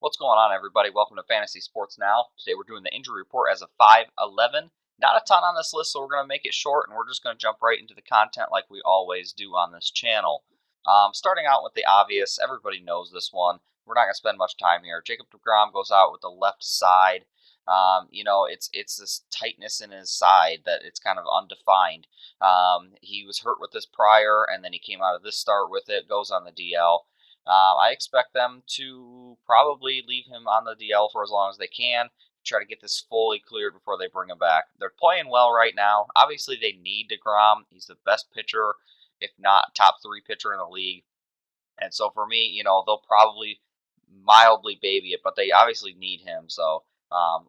What's going on, everybody? Welcome to Fantasy Sports Now. Today we're doing the injury report as of 5/11. Not a ton on this list, so we're going to make it short, and we're just going to jump right into the content like we always do on this channel. Starting out with the obvious, everybody knows this one. We're not going to spend much time here. Jacob deGrom goes out with the left side. It's this tightness in his side that it's kind of undefined. He was hurt with this prior, and then he came out of this start with it. Goes on the DL. I expect them to probably leave him on the DL for as long as they can, try to get this fully cleared before they bring him back. They're playing well right now. Obviously, they need DeGrom. He's the best pitcher, if not top three pitcher in the league. And so for me, they'll probably mildly baby it, but they obviously need him. So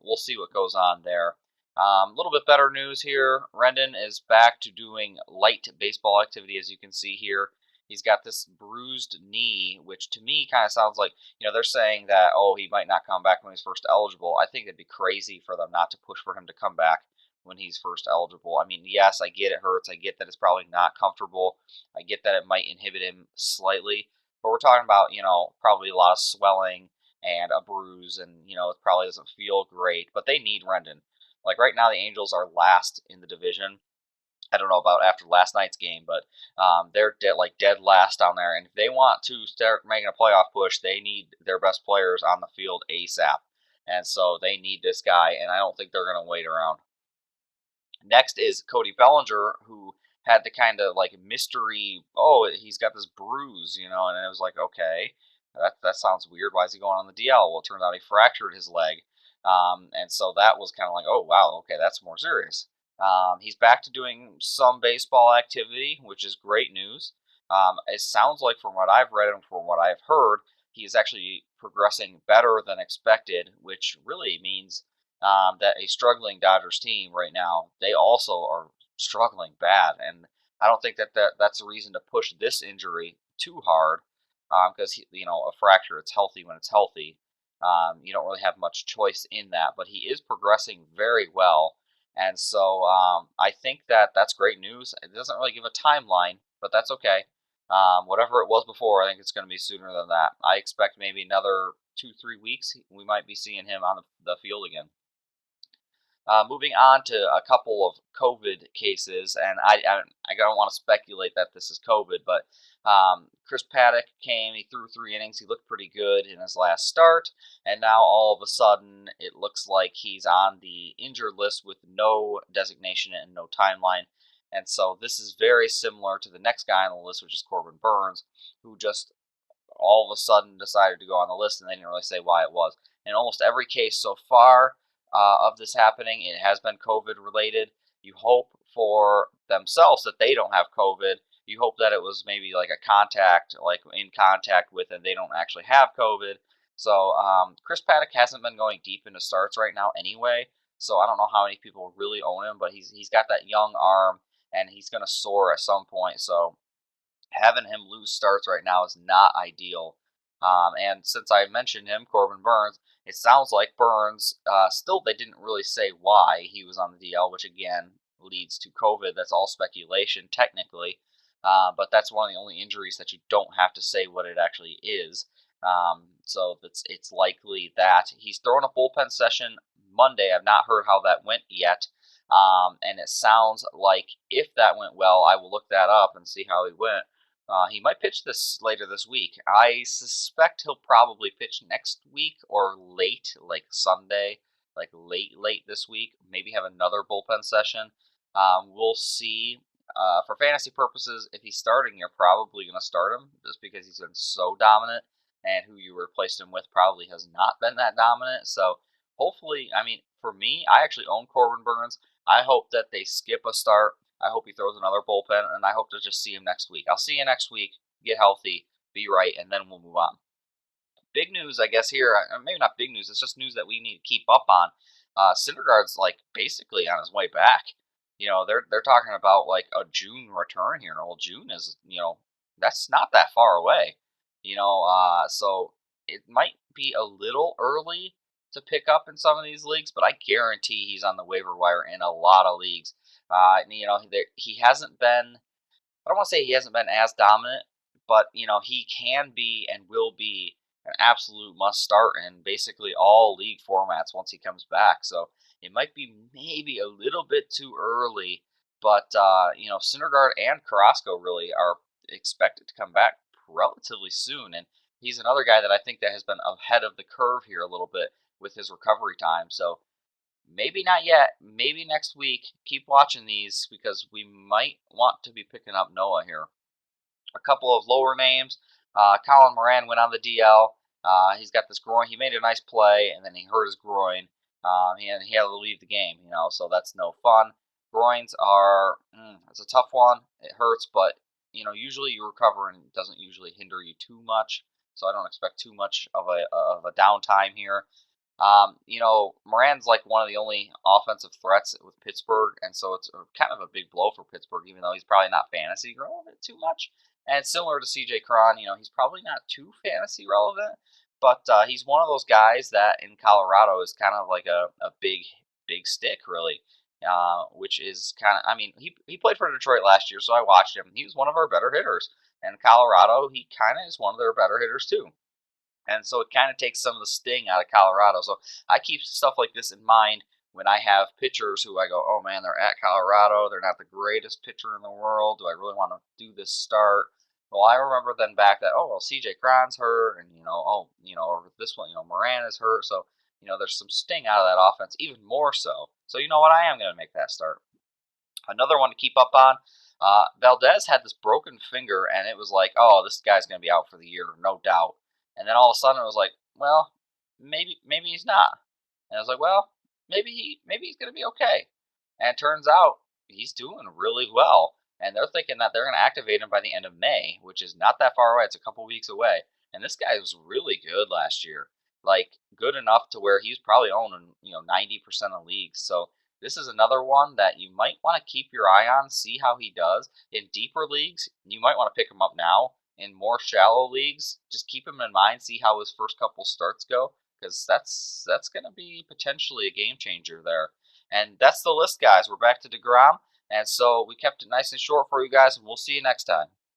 we'll see what goes on there. A little bit better news here. Rendon is back to doing light baseball activity, as you can see here. He's got this bruised knee, which to me kind of sounds like, they're saying that, oh, he might not come back when he's first eligible. I think it'd be crazy for them not to push for him to come back when he's first eligible. I mean, yes, I get it hurts. I get that it's probably not comfortable. I get that it might inhibit him slightly. But we're talking about, probably a lot of swelling and a bruise, and, it probably doesn't feel great. But they need Rendon. Like right now, the Angels are last in the division. I don't know about after last night's game, but they're dead last down there. And if they want to start making a playoff push, they need their best players on the field ASAP. And so they need this guy, and I don't think they're going to wait around. Next is Cody Bellinger, who had the kind of like mystery, oh, he's got this bruise, and it was like, okay, that sounds weird. Why is he going on the DL? Well, it turns out he fractured his leg. And so that was kind of like, oh, wow, okay, that's more serious. He's back to doing some baseball activity, which is great news. It sounds like, from what I've read and from what I've heard, he is actually progressing better than expected, which really means that a struggling Dodgers team right now, they also are struggling bad. And I don't think that's a reason to push this injury too hard, because, a fracture, it's healthy when it's healthy. You don't really have much choice in that, but he is progressing very well. And so I think that's great news. It doesn't really give a timeline, but that's okay. Whatever it was before, I think it's going to be sooner than that. I expect maybe another 2-3 weeks, we might be seeing him on the field again. Moving on to a couple of COVID cases, and I don't want to speculate that this is COVID, but Chris Paddock came, he threw 3 innings, he looked pretty good in his last start, and now all of a sudden it looks like he's on the injured list with no designation and no timeline. And so this is very similar to the next guy on the list, which is Corbin Burns, who just all of a sudden decided to go on the list, and they didn't really say why it was. In almost every case so far of this happening, it has been COVID related. You hope for themselves that they don't have COVID. You hope that it was maybe like a contact, like in contact with, and they don't actually have COVID. So Chris Paddock hasn't been going deep into starts right now anyway. So I don't know how many people really own him, but he's got that young arm, and he's going to soar at some point. So having him lose starts right now is not ideal. And since I mentioned him, Corbin Burns, it sounds like Burns, still they didn't really say why he was on the DL, which again leads to COVID. That's all speculation technically. But that's one of the only injuries that you don't have to say what it actually is. So it's likely that he's throwing a bullpen session Monday. I've not heard how that went yet. And it sounds like if that went well, I will look that up and see how he went. He might pitch this later this week. I suspect he'll probably pitch next week or late, like Sunday, like late this week. Maybe have another bullpen session. We'll see. For fantasy purposes, if he's starting, you're probably going to start him just because he's been so dominant, and who you replaced him with probably has not been that dominant. So hopefully, I mean, for me, I actually own Corbin Burns. I hope that they skip a start. I hope he throws another bullpen, and I hope to just see him next week. I'll see you next week. Get healthy, be right, and then we'll move on. Big news, I guess, here. Maybe not big news. It's just news that we need to keep up on. Syndergaard's like basically on his way back. They're talking about like a June return here. Well, June is, that's not that far away. So it might be a little early to pick up in some of these leagues, but I guarantee he's on the waiver wire in a lot of leagues. He hasn't been. I don't want to say he hasn't been as dominant, but he can be and will be an absolute must start in basically all league formats once he comes back. So it might be maybe a little bit too early, but Syndergaard and Carrasco really are expected to come back relatively soon, and he's another guy that I think that has been ahead of the curve here a little bit with his recovery time. So maybe not yet. Maybe next week. Keep watching these because we might want to be picking up Noah here. A couple of lower names. Colin Moran went on the DL. He's got this groin. He made a nice play, and then he hurt his groin. He had to leave the game, so that's no fun. Groins are, it's a tough one. It hurts, but, usually you recover and it doesn't usually hinder you too much. So I don't expect too much of a downtime here. Moran's like one of the only offensive threats with Pittsburgh, and so it's kind of a big blow for Pittsburgh, even though he's probably not fantasy relevant too much. And similar to CJ Cron, he's probably not too fantasy relevant, but he's one of those guys that in Colorado is kind of like a big stick, really. Which is kind of, he played for Detroit last year, so I watched him. He was one of our better hitters. And Colorado, he kind of is one of their better hitters, too. And so it kind of takes some of the sting out of Colorado. So I keep stuff like this in mind when I have pitchers who I go, oh man, they're at Colorado. They're not the greatest pitcher in the world. Do I really want to do this start? Well, I remember then back that, oh, well, CJ Cron's hurt. And, or this one, Moran is hurt. So, there's some sting out of that offense, even more so. So, you know what? I am going to make that start. Another one to keep up on. Valdez had this broken finger, and it was like, oh, this guy's going to be out for the year, no doubt. And then all of a sudden it was like, well, maybe he's not. And I was like, well, maybe he's going to be okay. And it turns out he's doing really well. And they're thinking that they're going to activate him by the end of May, which is not that far away. It's a couple weeks away. And this guy was really good last year, like good enough to where he's probably owning 90% of leagues. So this is another one that you might want to keep your eye on, see how he does in deeper leagues. You might want to pick him up now. In more shallow leagues, just keep him in mind, see how his first couple starts go, because that's going to be potentially a game changer there. And that's the list, guys. We're back to DeGrom, and so we kept it nice and short for you guys, and we'll see you next time.